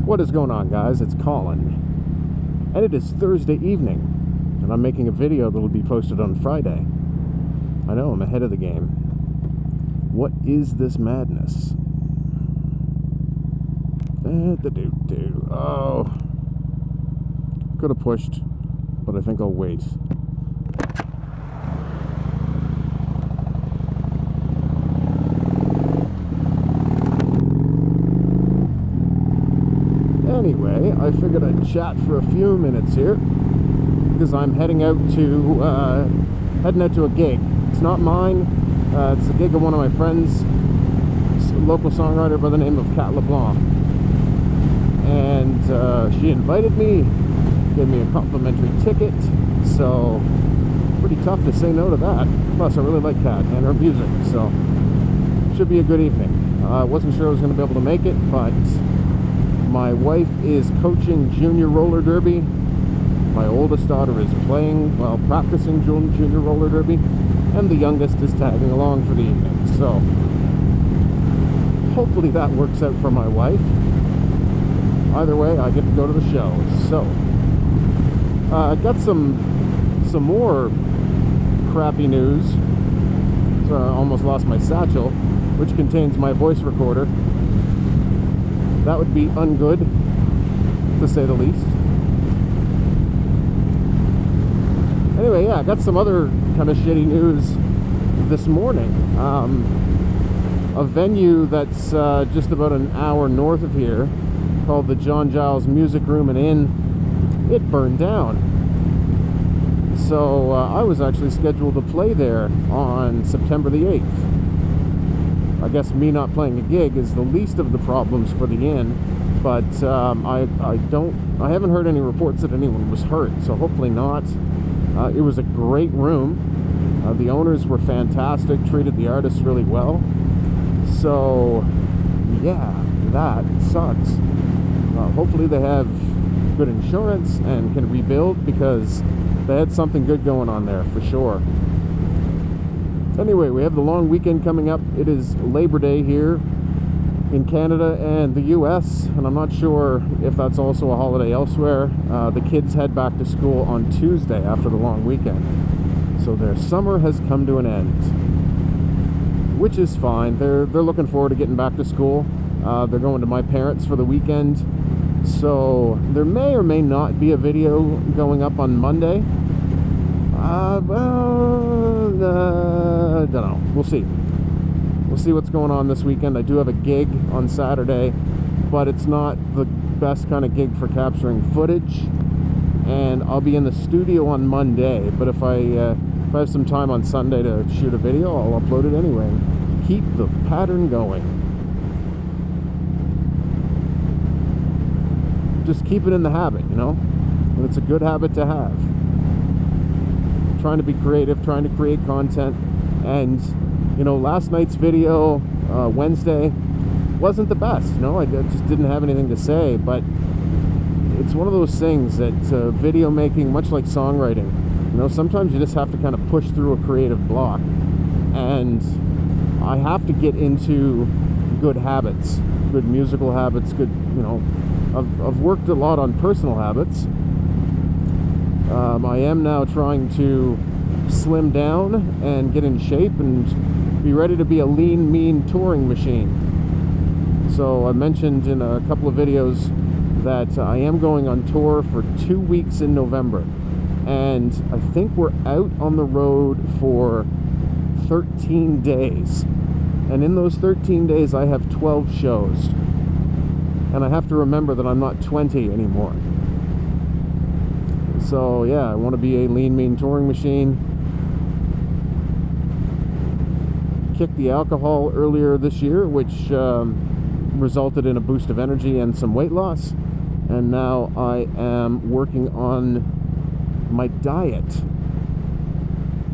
What is going on, guys? It's Colin, and it is Thursday evening, and I'm making a video that will be posted on Friday. I know, I'm ahead of the game. What is this madness? Oh, could have pushed, but I think I'll wait. Anyway, I figured I'd chat for a few minutes here because I'm heading out to a gig. It's not mine. It's a gig of one of my friends, a local songwriter by the name of LeBlanc, and she invited me, gave me a complimentary ticket. So pretty tough to say no to that. Plus, I really like Kat and her music, so should be a good evening. I wasn't sure I was going to be able to make it, but my wife is coaching junior roller derby. My oldest daughter is practicing junior roller derby, and the youngest is tagging along for the evening. So hopefully that works out for my wife. Either way, I get to go to the show. So I got some more crappy news. So I almost lost my satchel, which contains my voice recorder. That would be ungood, to say the least. Anyway, yeah, I got some other kind of shitty news this morning. A venue that's just about an hour north of here, called the Giles Music Room and Inn, it burned down. So I was actually scheduled to play there on September the 8th. I guess me not playing a gig is the least of the problems for the inn, but I haven't heard any reports that anyone was hurt, so hopefully not. It was a great room. The owners were fantastic, treated the artists really well. So yeah, that sucks. Hopefully they have good insurance and can rebuild, because they had something good going on there for sure. Anyway, we have the long weekend coming up. It is Labor Day here in Canada and the US, and I'm not sure if that's also a holiday elsewhere. The kids head back to school on Tuesday after the long weekend. So their summer has come to an end, which is fine. They're looking forward to getting back to school. They're going to my parents for the weekend. So there may or may not be a video going up on Monday. I don't know. We'll see. We'll see what's going on this weekend. I do have a gig on Saturday, but it's not the best kind of gig for capturing footage. And I'll be in the studio on Monday, but if I have some time on Sunday to shoot a video, I'll upload it anyway. Keep the pattern going. Just keep it in the habit, you know? And it's a good habit to have. Trying to be creative, trying to create content. And you know, last night's video, Wednesday, wasn't the best. You know, I just didn't have anything to say, but it's one of those things that video making, much like songwriting, you know, sometimes you just have to kind of push through a creative block. And I have to get into good habits, good musical habits, good, you know, I've worked a lot on personal habits. I am now trying to slim down and get in shape and be ready to be a lean, mean touring machine. So I mentioned in a couple of videos that I am going on tour for 2 weeks in November, and I think we're out on the road for 13 days, and in those 13 days I have 12 shows, and I have to remember that I'm not 20 anymore. So yeah, I want to be a lean, mean touring machine. Kicked the alcohol earlier this year, which resulted in a boost of energy and some weight loss. And now I am working on my diet,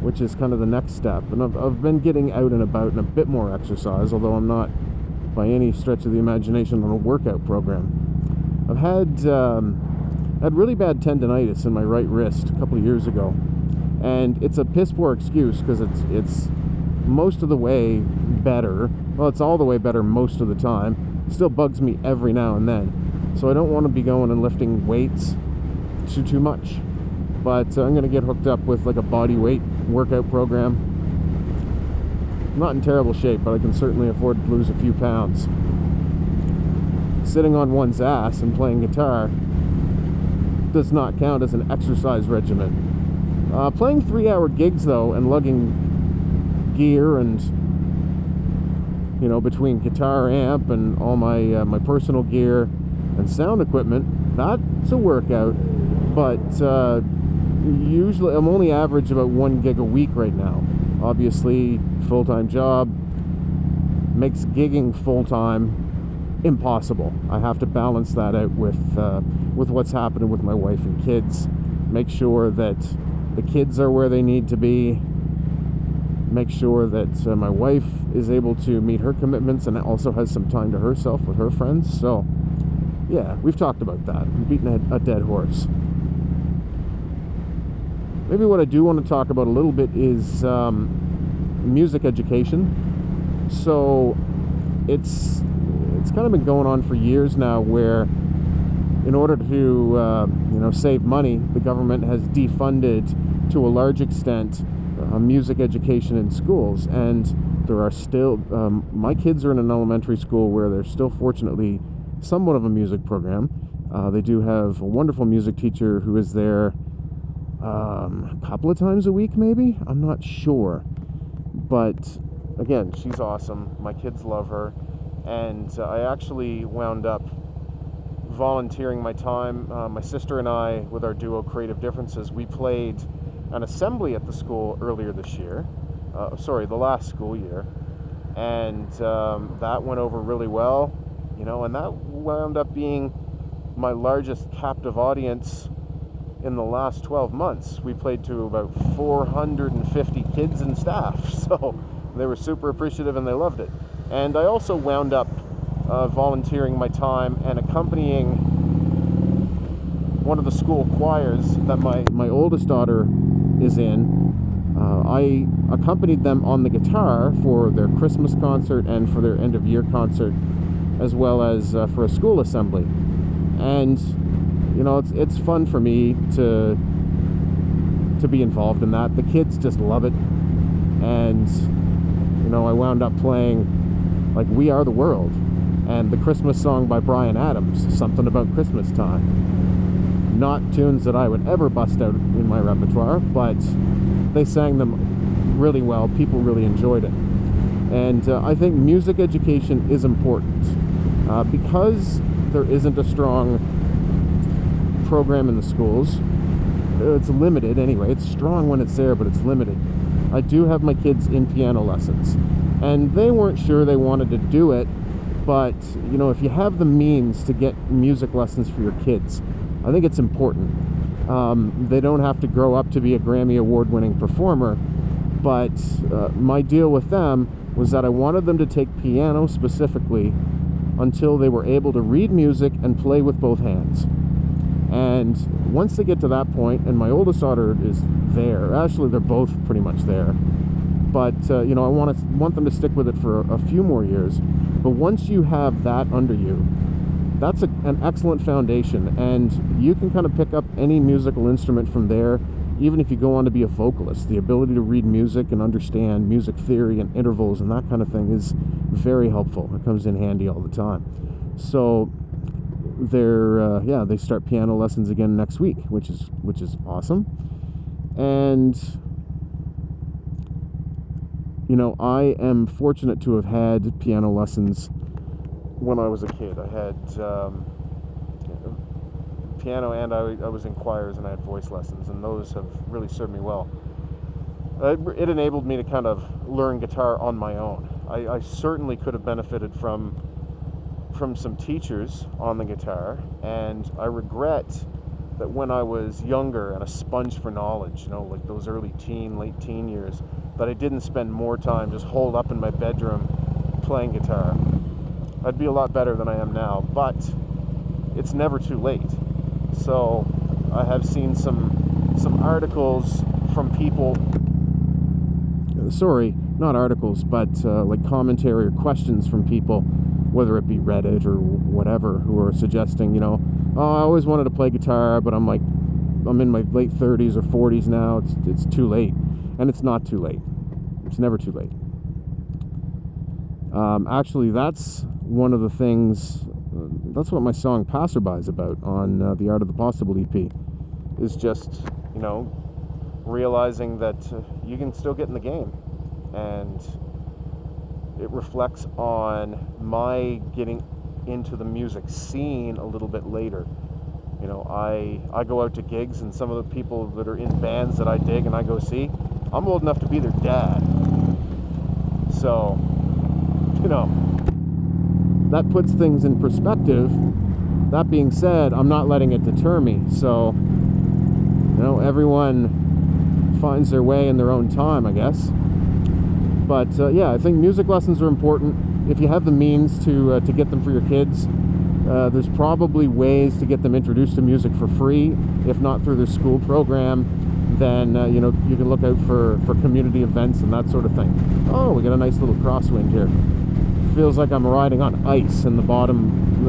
which is kind of the next step. And I've been getting out and about and a bit more exercise, although I'm not by any stretch of the imagination on a workout program. I've had really bad tendonitis in my right wrist a couple of years ago, and it's a piss poor excuse because it's most of the way better. Well, it's all the way better most of the time. It still bugs me every now and then, so I don't want to be going and lifting weights too much. But I'm going to get hooked up with like a body weight workout program. I'm not in terrible shape, but I can certainly afford to lose a few pounds. Sitting on one's ass and playing guitar does not count as an exercise regimen. Playing 3-hour gigs though, and lugging gear and, you know, between guitar amp and all my my personal gear and sound equipment, that's a workout. But usually I'm only average about 1 gig a week right now. Obviously, full-time job makes gigging full-time impossible. I have to balance that out with what's happening with my wife and kids. Make sure that the kids are where they need to be. Make sure that my wife is able to meet her commitments and also has some time to herself with her friends. So, yeah, we've talked about that. I'm beating a dead horse. Maybe what I do want to talk about a little bit is music education. So, it's kind of been going on for years now, where in order to save money, the government has defunded to a large extent music education in schools. And there are still my kids are in an elementary school where there's still, fortunately, somewhat of a music program. They do have a wonderful music teacher who is there a couple of times a week, maybe, I'm not sure, but again, she's awesome. My kids love her. And I actually wound up volunteering my time. My sister and I, with our duo Creative Differences, we played an assembly at the school earlier this year. The last school year. And that went over really well, you know, and that wound up being my largest captive audience in the last 12 months. We played to about 450 kids and staff, so they were super appreciative and they loved it. And I also wound up volunteering my time and accompanying one of the school choirs that my oldest daughter is in. I accompanied them on the guitar for their Christmas concert and for their end of year concert, as well as for a school assembly. And you know, it's fun for me to be involved in that. The kids just love it. And you know, I wound up playing like We Are the World and the Christmas song by Bryan Adams, Something About Christmas Time. Not tunes that I would ever bust out in my repertoire, but they sang them really well. People really enjoyed it. And I think music education is important because there isn't a strong program in the schools. It's limited anyway. It's strong when it's there, but it's limited. I do have my kids in piano lessons, and they weren't sure they wanted to do it, but you know, if you have the means to get music lessons for your kids, I think it's important. They don't have to grow up to be a Grammy award-winning performer, but my deal with them was that I wanted them to take piano specifically until they were able to read music and play with both hands. And once they get to that point, and my oldest daughter is there, actually they're both pretty much there, but you know, I want them to stick with it for a few more years. But once you have that under you, that's an excellent foundation, and you can kind of pick up any musical instrument from there. Even if you go on to be a vocalist, the ability to read music and understand music theory and intervals and that kind of thing is very helpful. It comes in handy all the time. So they start piano lessons again next week, which is awesome. And you know, I am fortunate to have had piano lessons when I was a kid. I had piano, and I was in choirs, and I had voice lessons, and those have really served me well. It enabled me to kind of learn guitar on my own. I certainly could have benefited from some teachers on the guitar, and I regret that when I was younger and a sponge for knowledge, you know, like those late teen years, that I didn't spend more time just holed up in my bedroom playing guitar. I'd be a lot better than I am now, but it's never too late. So I have seen some articles from people, sorry, not articles, but like commentary or questions from people whether it be Reddit or whatever, who are suggesting, oh, I always wanted to play guitar, but I'm in my late 30s or 40s now. It's too late. And it's not too late. It's never too late. Actually, that's one of the things, that's what my song Passerby is about on the Art of the Possible EP, is just, realizing that you can still get in the game. And it reflects on my getting into the music scene a little bit later. I go out to gigs, and some of the people that are in bands that I dig and I go see, I'm old enough to be their dad. So, that puts things in perspective. That being said, I'm not letting it deter me. So, everyone finds their way in their own time, I guess. But yeah, I think music lessons are important. If you have the means to get them for your kids, there's probably ways to get them introduced to music for free. If not through their school program, then you can look out for community events and that sort of thing. Oh, we got a nice little crosswind here. Feels like I'm riding on ice, and the bottom,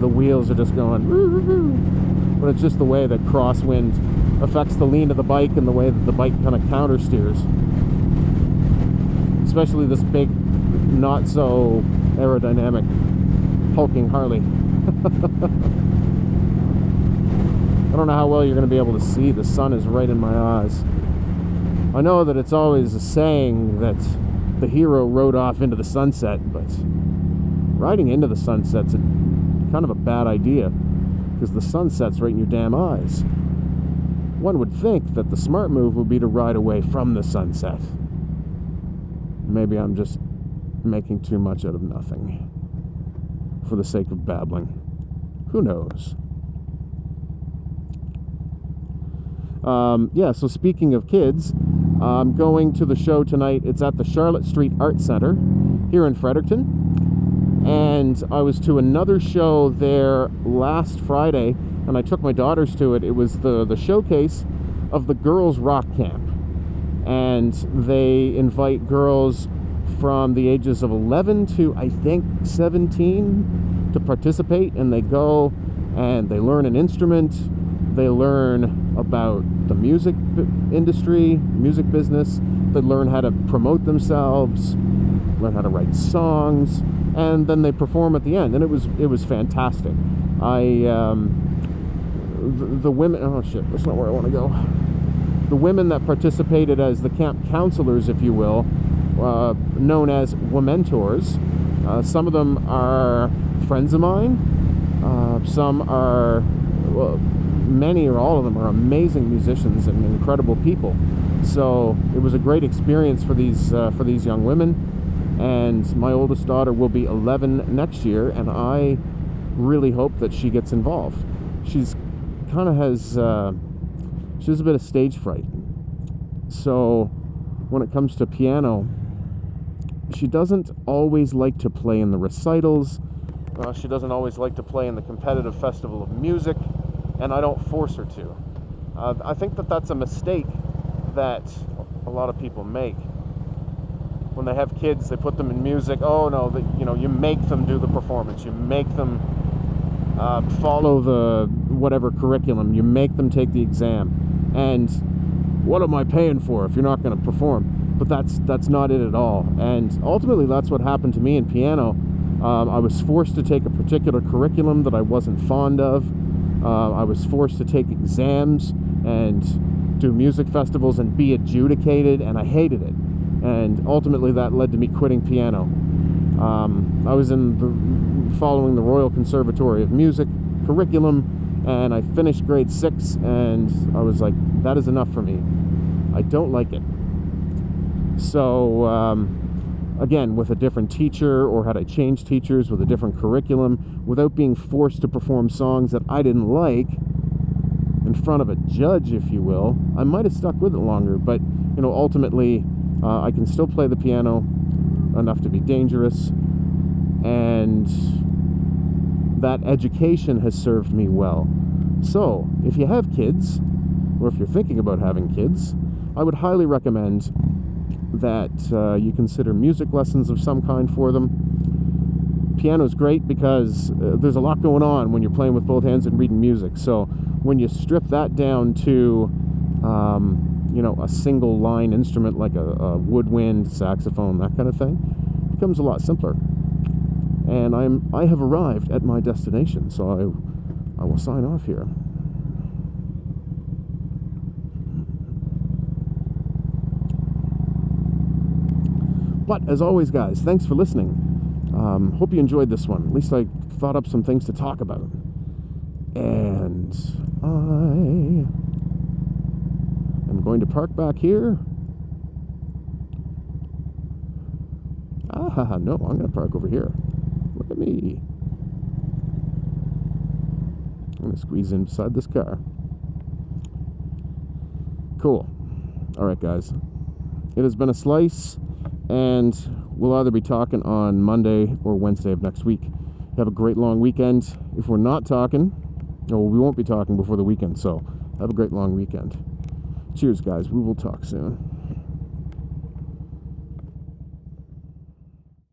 the wheels are just going, but it's just the way that crosswind affects the lean of the bike and the way that the bike kind of counter steers. Especially this big, not so aerodynamic, hulking Harley. I don't know how well you're going to be able to see. The sun is right in my eyes. I know that it's always a saying that the hero rode off into the sunset, but riding into the sunset's kind of a bad idea, because the sunset's right in your damn eyes. One would think that the smart move would be to ride away from the sunset. Maybe I'm just making too much out of nothing for the sake of babbling. Who knows? Yeah, so speaking of kids, I'm going to the show tonight. It's at the Charlotte Street Art Center here in Fredericton. And I was to another show there last Friday, and I took my daughters to it. It was the showcase of the Girls Rock Camp. And they invite girls from the ages of 11 to, I think, 17 to participate. And they go and they learn an instrument. They learn about the music industry, music business. They learn how to promote themselves, learn how to write songs, and then they perform at the end. And it was fantastic. The women, oh shit, that's not where I want to go. The women that participated as the camp counselors, if you will, known as Womentors. Some of them are friends of mine. Some are, well, many or all of them are amazing musicians and incredible people. So it was a great experience for these young women. And my oldest daughter will be 11 next year, and I really hope that she gets involved. She's kind of has a bit of stage fright. So when it comes to piano, she doesn't always like to play in the recitals. She doesn't always like to play in the competitive festival of music, and I don't force her to. I think that that's a mistake that a lot of people make. When they have kids, they put them in music. Oh no, you make them do the performance. You make them follow the whatever curriculum. You make them take the exam. And what am I paying for if you're not going to perform? But that's not it at all. And ultimately, that's what happened to me in piano. I was forced to take a particular curriculum that I wasn't fond of. I was forced to take exams and do music festivals and be adjudicated, and I hated it. And ultimately that led to me quitting piano. I was following the Royal Conservatory of Music curriculum, and I finished grade 6, and I was like, that is enough for me. I don't like it. So again, with a different teacher, or had I changed teachers with a different curriculum, without being forced to perform songs that I didn't like in front of a judge, if you will, I might have stuck with it longer. But ultimately, I can still play the piano enough to be dangerous, and that education has served me well. So if you have kids, or if you're thinking about having kids, I would highly recommend that you consider music lessons of some kind for them. piano's great because there's a lot going on when you're playing with both hands and reading music. So when you strip that down to you know, a single line instrument like a woodwind, saxophone, that kind of thing, it becomes a lot simpler. And I have arrived at my destination, so I will sign off here. But as always, guys, thanks for listening. Hope you enjoyed this one. At least I thought up some things to talk about. And I am going to park back here. No, I'm going to park over here. Look at me. I'm going to squeeze in beside this car. Cool. All right, guys. It has been a slice, and we'll either be talking on Monday or Wednesday of next week. Have a great long weekend. If we're not talking, or we won't be talking before the weekend, so have a great long weekend. Cheers, guys. We will talk soon.